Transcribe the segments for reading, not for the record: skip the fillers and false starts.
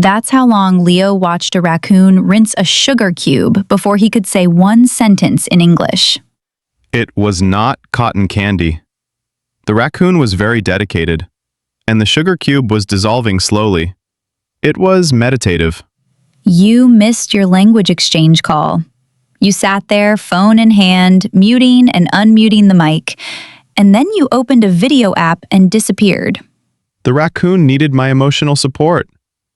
That's how long Leo watched a raccoon rinse a sugar cube before he could say one sentence in English. It was not cotton candy. The raccoon was very dedicated, and the sugar cube was dissolving slowly. It was meditative. You missed your language exchange call. You sat there, phone in hand, muting and unmuting the mic, and then you opened a video app and disappeared. The raccoon needed my emotional support.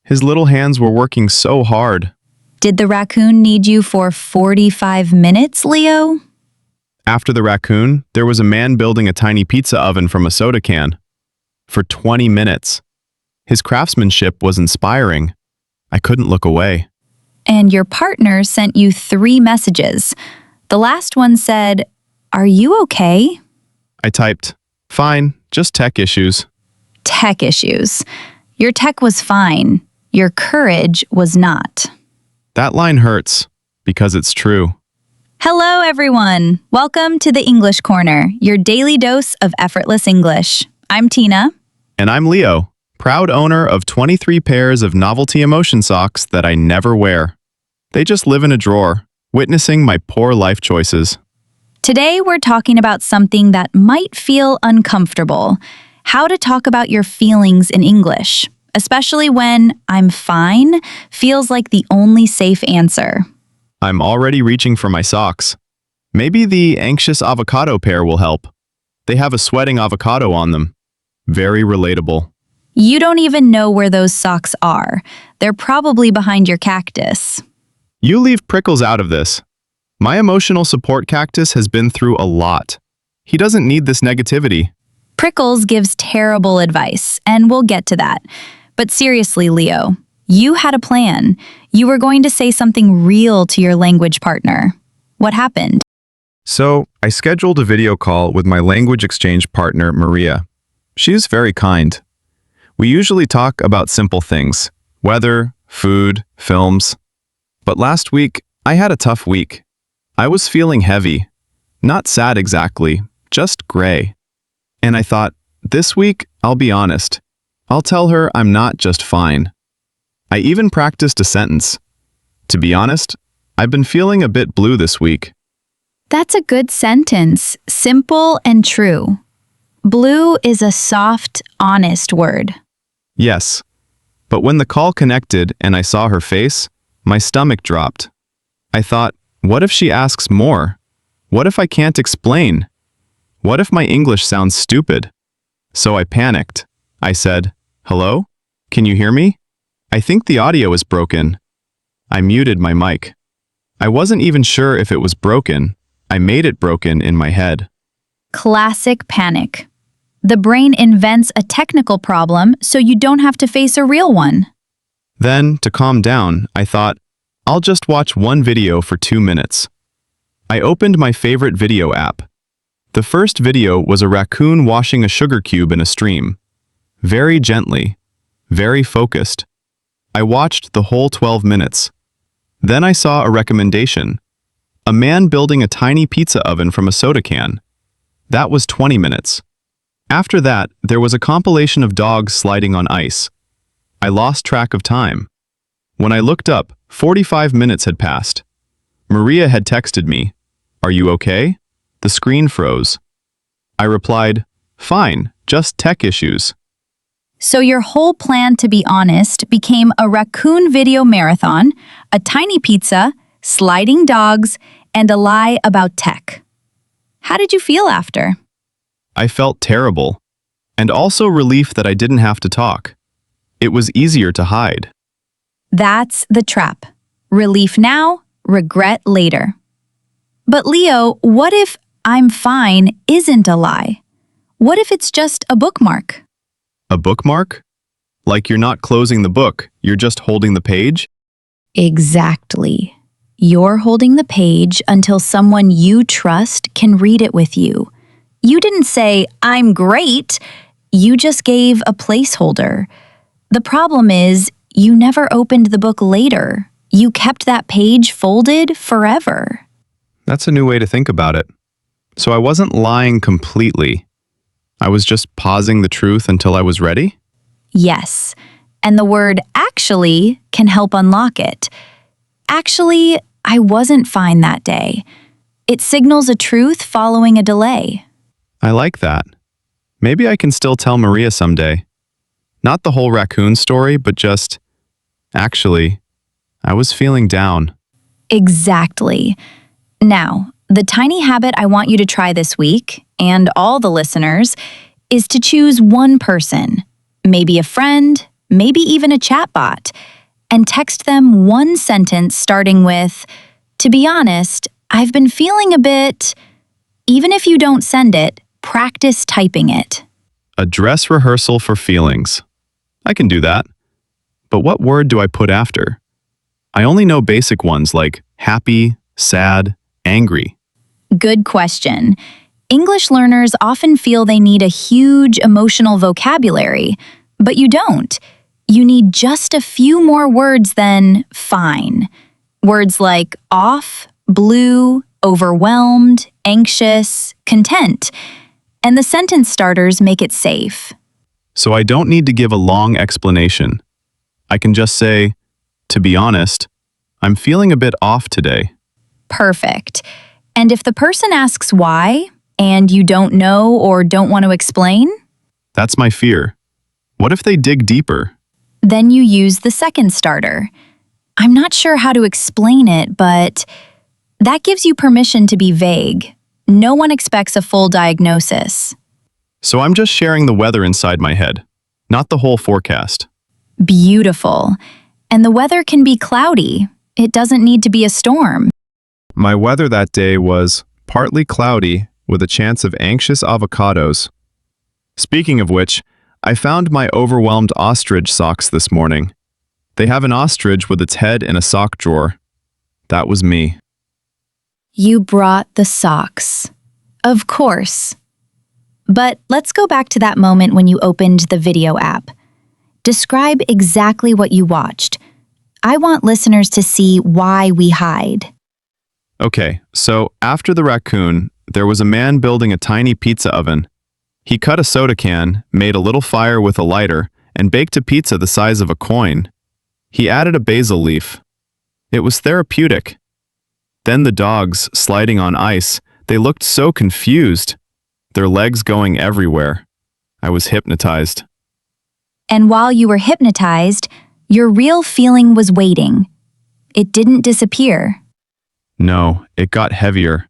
His little hands were working so hard. Did the raccoon need you for 45 minutes, Leo? After the raccoon, there was a man building a tiny pizza oven from a soda can. For 20 minutes. His craftsmanship was inspiring. I couldn't look away. And your partner sent you 3 messages. The last one said, "Are you okay?" I typed, "Fine, just tech issues." Tech issues. Your tech was fine. Your courage was not. That line hurts, because it's true. Hello, everyone. Welcome to the English Corner, your daily dose of effortless English. I'm Tina. And I'm Leo, proud owner of 23 pairs of novelty emotion socks that I never wear. They just live in a drawer, witnessing my poor life choices. Today, we're talking about something that might feel uncomfortable: how to talk about your feelings in English, especially when "I'm fine" feels like the only safe answer. I'm already reaching for my socks. Maybe the anxious avocado pair will help. They have a sweating avocado on them. Very relatable. You don't even know where those socks are. They're probably behind your cactus. You leave Prickles out of this. My emotional support cactus has been through a lot. He doesn't need this negativity. Prickles gives terrible advice, and we'll get to that. But seriously, Leo, you had a plan. You were going to say something real to your language partner. What happened? So, I scheduled a video call with my language exchange partner, Maria. She's very kind. We usually talk about simple things: weather, food, films. But last week, I had a tough week. I was feeling heavy. Not sad exactly, just gray. And I thought, this week, I'll be honest. I'll tell her I'm not just fine. I even practiced a sentence. To be honest, I've been feeling a bit blue this week. That's a good sentence, simple and true. Blue is a soft, honest word. Yes, but when the call connected and I saw her face, my stomach dropped. I thought, what if she asks more? What if I can't explain? What if my English sounds stupid? So I panicked. I said, "Hello? Can you hear me? I think the audio is broken." I muted my mic. I wasn't even sure if it was broken. I made it broken in my head. Classic panic. The brain invents a technical problem so you don't have to face a real one. Then, to calm down, I thought, I'll just watch one video for 2 minutes. I opened my favorite video app. The first video was a raccoon washing a sugar cube in a stream. Very gently, very focused. I watched the whole 12 minutes. Then I saw a recommendation. A man building a tiny pizza oven from a soda can. That was 20 minutes. After that, there was a compilation of dogs sliding on ice. I lost track of time. When I looked up, 45 minutes had passed. Maria had texted me, "Are you okay?" The screen froze. I replied, "Fine, just tech issues." So your whole plan to be honest became a raccoon video marathon, a tiny pizza, sliding dogs, and a lie about tech. How did you feel after? I felt terrible, and also relief that I didn't have to talk. It was easier to hide. That's the trap. Relief now, regret later. But Leo, what if "I'm fine" isn't a lie? What if it's just a bookmark? A bookmark? Like you're not closing the book, you're just holding the page? Exactly. You're holding the page until someone you trust can read it with you. You didn't say, "I'm great." You just gave a placeholder. The problem is, you never opened the book later. You kept that page folded forever. That's a new way to think about it. So I wasn't lying completely. I was just pausing the truth until I was ready? Yes. and the word actually can help unlock it. Actually, I wasn't fine that day. It signals a truth following a delay. I like that. Maybe I can still tell Maria someday. Not the whole raccoon story, but just, actually, I was feeling down. Exactly. Now, the tiny habit I want you to try this week, and all the listeners, is to choose one person, maybe a friend, maybe even a chatbot, and text them one sentence starting with, "To be honest, I've been feeling a bit." Even if you don't send it, practice typing it. A dress rehearsal for feelings. I can do that. But what word do I put after? I only know basic ones like happy, sad, angry. Good question. English learners often feel they need a huge emotional vocabulary, but you don't. You need just a few more words than fine. Words like off, blue, overwhelmed, anxious, content. And the sentence starters make it safe. So I don't need to give a long explanation. I can just say, to be honest, I'm feeling a bit off today. Perfect. And if the person asks why, and you don't know or don't want to explain, That's my fear. What if they dig deeper? then you use the second starter. I'm not sure how to explain it, but that gives you permission to be vague. No one expects a full diagnosis. So I'm just sharing the weather inside my head, not the whole forecast. Beautiful. And the weather can be cloudy. It doesn't need to be a storm. My weather that day was partly cloudy with a chance of anxious avocados. Speaking of which, I found my overwhelmed ostrich socks this morning. They have an ostrich with its head in a sock drawer. That was me. You brought the socks. Of course. But let's go back to that moment when you opened the video app. Describe exactly what you watched. I want listeners to see why we hide. Okay, so after the raccoon, there was a man building a tiny pizza oven. He cut a soda can, made a little fire with a lighter, and baked a pizza the size of a coin. He added a basil leaf. It was therapeutic. Then the dogs, sliding on ice, they looked so confused, their legs going everywhere. I was hypnotized. And while you were hypnotized, your real feeling was waiting. It didn't disappear. No, it got heavier.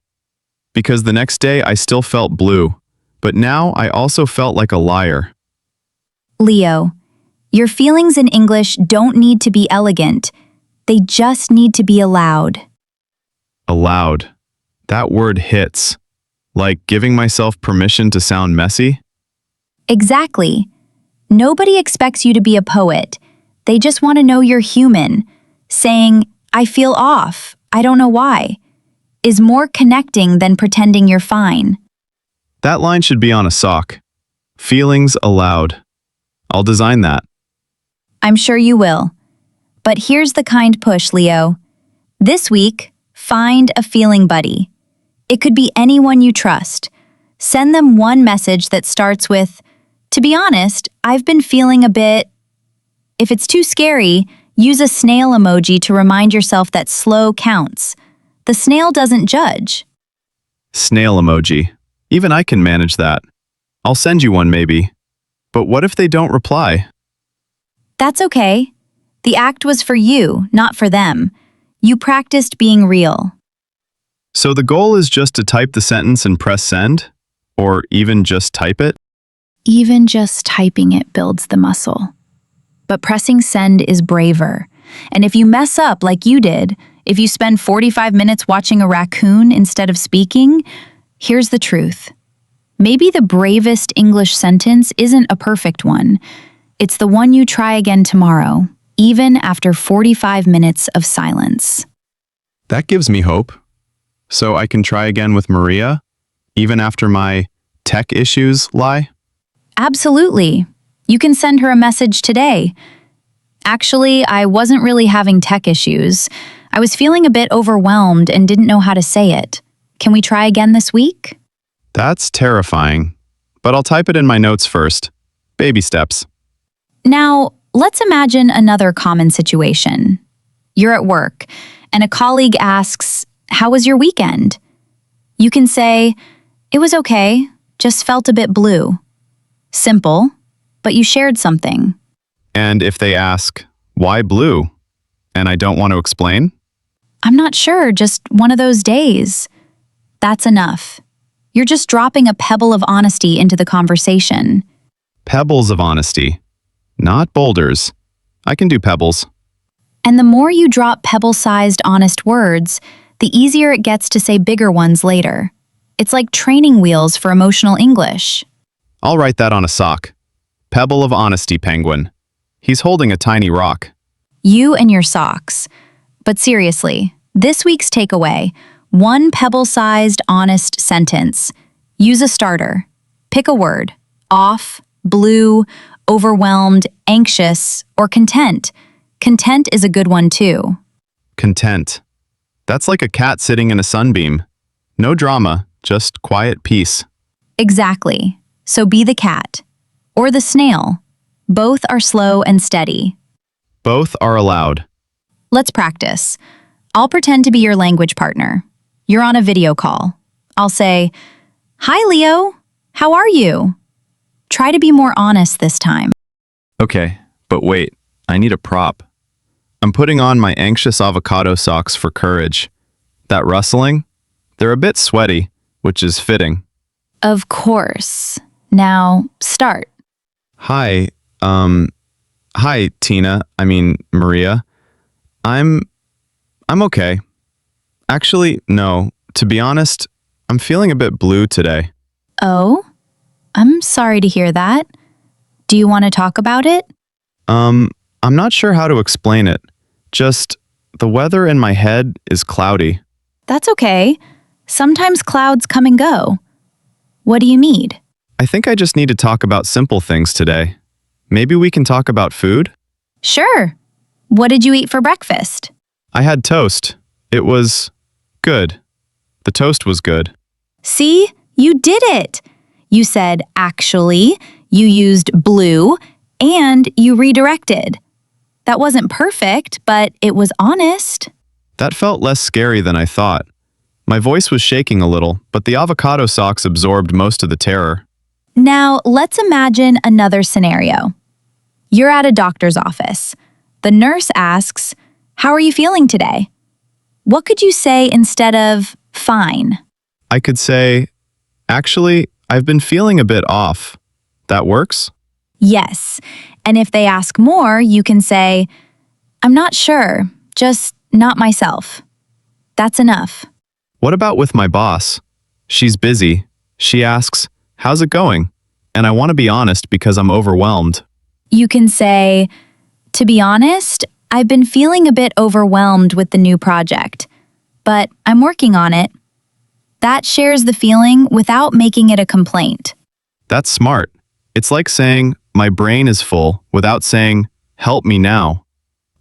Because the next day I still felt blue, but now I also felt like a liar. Leo, your feelings in English don't need to be elegant. They just need to be allowed. Allowed. That word hits. Like giving myself permission to sound messy? Exactly. Nobody expects you to be a poet. They just want to know you're human. Saying, "I feel off, I don't know why," is more connecting than pretending you're fine. That line should be on a sock. Feelings allowed. I'll design that. I'm sure you will. But here's the kind push, Leo. This week, find a feeling buddy. It could be anyone you trust. Send them one message that starts with, "To be honest, I've been feeling a bit." If it's too scary, use a snail emoji to remind yourself that slow counts. The snail doesn't judge. Snail emoji. Even I can manage that. I'll send you one maybe. But what if they don't reply? That's okay. The act was for you, not for them. You practiced being real. So the goal is just to type the sentence and press send? Or even just type it? Even just typing it builds the muscle. But pressing send is braver. And if you mess up like you did, if you spend 45 minutes watching a raccoon instead of speaking, here's the truth. Maybe the bravest English sentence isn't a perfect one. It's the one you try again tomorrow, even after 45 minutes of silence. That gives me hope. So I can try again with Maria, even after my tech issues lie? Absolutely. You can send her a message today. Actually, I wasn't really having tech issues. I was feeling a bit overwhelmed and didn't know how to say it. Can we try again this week? That's terrifying. But I'll type it in my notes first. Baby steps. Now, let's imagine another common situation. You're at work, and a colleague asks, "How was your weekend?" You can say, "It was okay, just felt a bit blue." Simple, but you shared something. And if they ask, why blue? And I don't want to explain? "I'm not sure, just one of those days." That's enough. You're just dropping a pebble of honesty into the conversation. Pebbles of honesty, not boulders. I can do pebbles. And the more you drop pebble-sized honest words, the easier it gets to say bigger ones later. It's like training wheels for emotional English. I'll write that on a sock. Pebble of honesty, penguin. He's holding a tiny rock. You and your socks. But seriously, this week's takeaway, one pebble-sized honest sentence. Use a starter. Pick a word. Off, blue, overwhelmed, anxious, or content. Content is a good one too. Content. That's like a cat sitting in a sunbeam. No drama, just quiet peace. Exactly. So be the cat. Or the snail. Both are slow and steady. Both are allowed. Let's practice. I'll pretend to be your language partner. You're on a video call. I'll say, "Hi, Leo. How are you?" Try to be more honest this time. Okay, but wait, I need a prop. I'm putting on my anxious avocado socks for courage. That rustling? They're a bit sweaty, which is fitting. Of course. Now, start. Hi, hi, Maria. I'm okay. Actually, no, to be honest, I'm feeling a bit blue today. Oh? I'm sorry to hear that. Do you want to talk about it? I'm not sure how to explain it. Just, the weather in my head is cloudy. That's okay. Sometimes clouds come and go. What do you need? I think I just need to talk about simple things today. Maybe we can talk about food? Sure. What did you eat for breakfast? I had toast. It was good. The toast was good. See? You did it! You said actually, you used blue, and you redirected. That wasn't perfect, but it was honest. That felt less scary than I thought. My voice was shaking a little, but the avocado socks absorbed most of the terror. Now, let's imagine another scenario. You're at a doctor's office. The nurse asks, "How are you feeling today?" What could you say instead of fine? I could say, actually, I've been feeling a bit off. That works? Yes. And if they ask more, you can say, "I'm not sure, just not myself." That's enough. What about with my boss? She's busy. She asks, how's it going? And I want to be honest because I'm overwhelmed. You can say, "To be honest, I've been feeling a bit overwhelmed with the new project, but I'm working on it." That shares the feeling without making it a complaint. That's smart. It's like saying, my brain is full, without saying, help me now.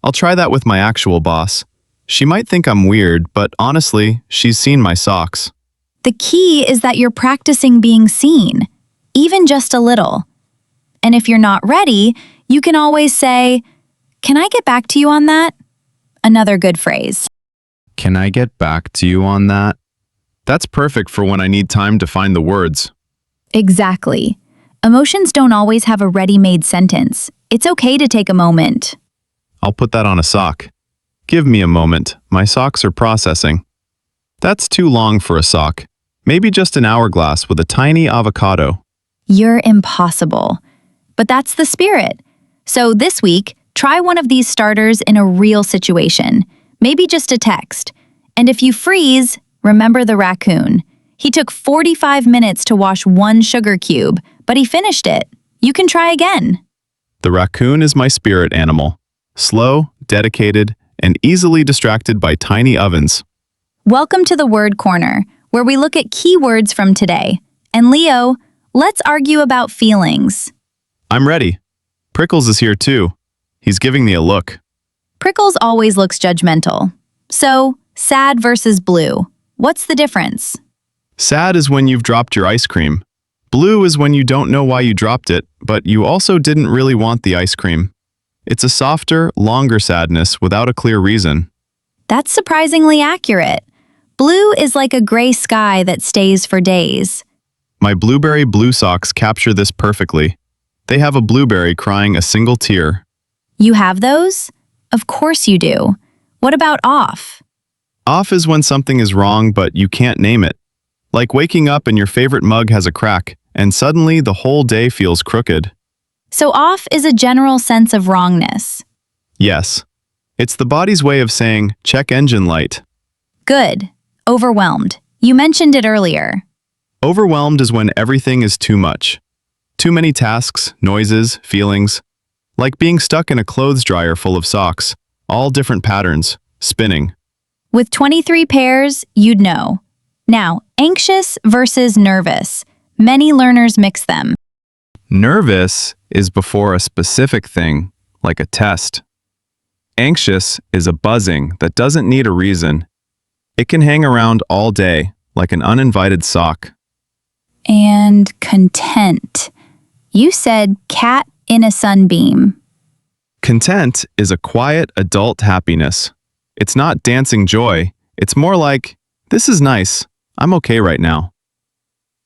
I'll try that with my actual boss. She might think I'm weird, but honestly, she's seen my socks. The key is that you're practicing being seen, even just a little. And if you're not ready, you can always say, "Can I get back to you on that?" Another good phrase. Can I get back to you on that? That's perfect for when I need time to find the words. Exactly. Emotions don't always have a ready-made sentence. It's okay to take a moment. I'll put that on a sock. Give me a moment. My socks are processing. That's too long for a sock. Maybe just an hourglass with a tiny avocado. You're impossible. But that's the spirit. So this week, try one of these starters in a real situation. Maybe just a text. And if you freeze, remember the raccoon. He took 45 minutes to wash one sugar cube, but he finished it. You can try again. The raccoon is my spirit animal. Slow, dedicated, and easily distracted by tiny ovens. Welcome to the Word Corner, where we look at key words from today. And Leo, let's argue about feelings. I'm ready. Prickles is here too. He's giving me a look. Prickles always looks judgmental. So, sad versus blue. What's the difference? Sad is when you've dropped your ice cream. Blue is when you don't know why you dropped it, but you also didn't really want the ice cream. It's a softer, longer sadness without a clear reason. That's surprisingly accurate. Blue is like a gray sky that stays for days. My blueberry blue socks capture this perfectly. They have a blueberry crying a single tear. You have those? Of course you do. What about off? Off is when something is wrong but you can't name it. Like waking up and your favorite mug has a crack, and suddenly the whole day feels crooked. So off is a general sense of wrongness. Yes. It's the body's way of saying, check engine light. Good. Overwhelmed. You mentioned it earlier. Overwhelmed is when everything is too much. Too many tasks, noises, feelings. Like being stuck in a clothes dryer full of socks, all different patterns, spinning. With 23 pairs, you'd know. Now, anxious versus nervous. Many learners mix them. Nervous is before a specific thing, like a test. Anxious is a buzzing that doesn't need a reason. It can hang around all day, like an uninvited sock. And content. You said cat in a sunbeam. Content is a quiet adult happiness. It's not dancing joy. It's more like, this is nice. I'm okay right now.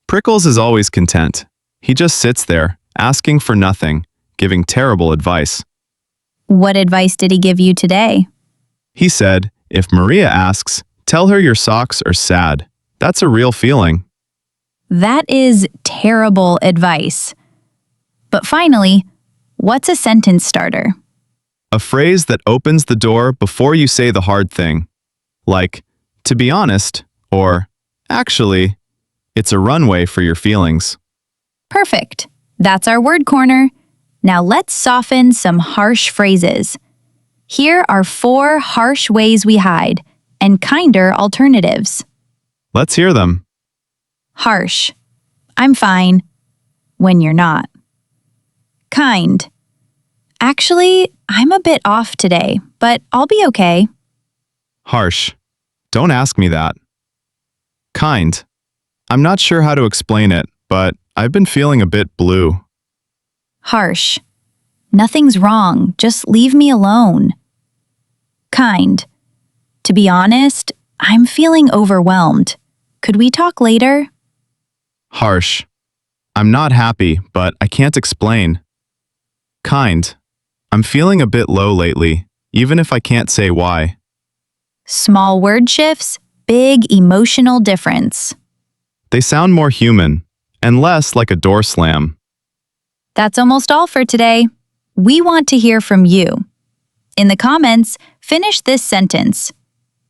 Prickles is always content. He just sits there, asking for nothing, giving terrible advice. What advice did he give you today? He said, if Maria asks, tell her your socks are sad. That's a real feeling. That is terrible advice. But finally, what's a sentence starter? A phrase that opens the door before you say the hard thing. Like, to be honest, or, actually, it's a runway for your feelings. Perfect. That's our word corner. Now let's soften some harsh phrases. Here are 4 harsh ways we hide and kinder alternatives. Let's hear them. Harsh. I'm fine. When you're not. Kind. Actually, I'm a bit off today, but I'll be okay. Harsh. Don't ask me that. Kind. I'm not sure how to explain it, but I've been feeling a bit blue. Harsh. Nothing's wrong, just leave me alone. Kind. To be honest, I'm feeling overwhelmed. Could we talk later? Harsh. I'm not happy, but I can't explain. Kind. I'm feeling a bit low lately, even if I can't say why. Small word shifts, big emotional difference. They sound more human, and less like a door slam. That's almost all for today. We want to hear from you. In the comments, finish this sentence.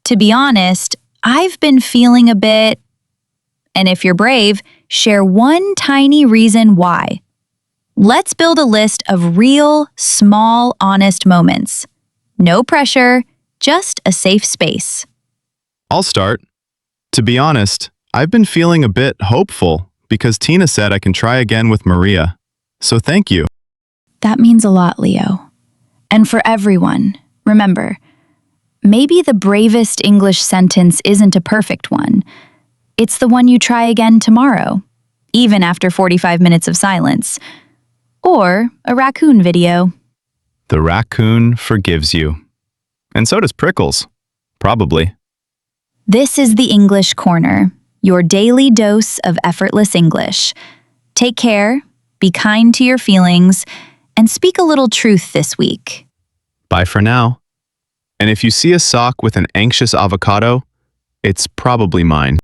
To be honest, I've been feeling a bit... And if you're brave, share one tiny reason why. Let's build a list of real, small, honest moments. No pressure, just a safe space. I'll start. To be honest, I've been feeling a bit hopeful because Tina said I can try again with Maria. So thank you. That means a lot, Leo. And for everyone, remember, maybe the bravest English sentence isn't a perfect one. It's the one you try again tomorrow, even after 45 minutes of silence. Or a raccoon video. The raccoon forgives you. And so does Prickles. Probably. This is the English Corner, your daily dose of effortless English. Take care, be kind to your feelings, and speak a little truth this week. Bye for now. And if you see a sock with an anxious avocado, it's probably mine.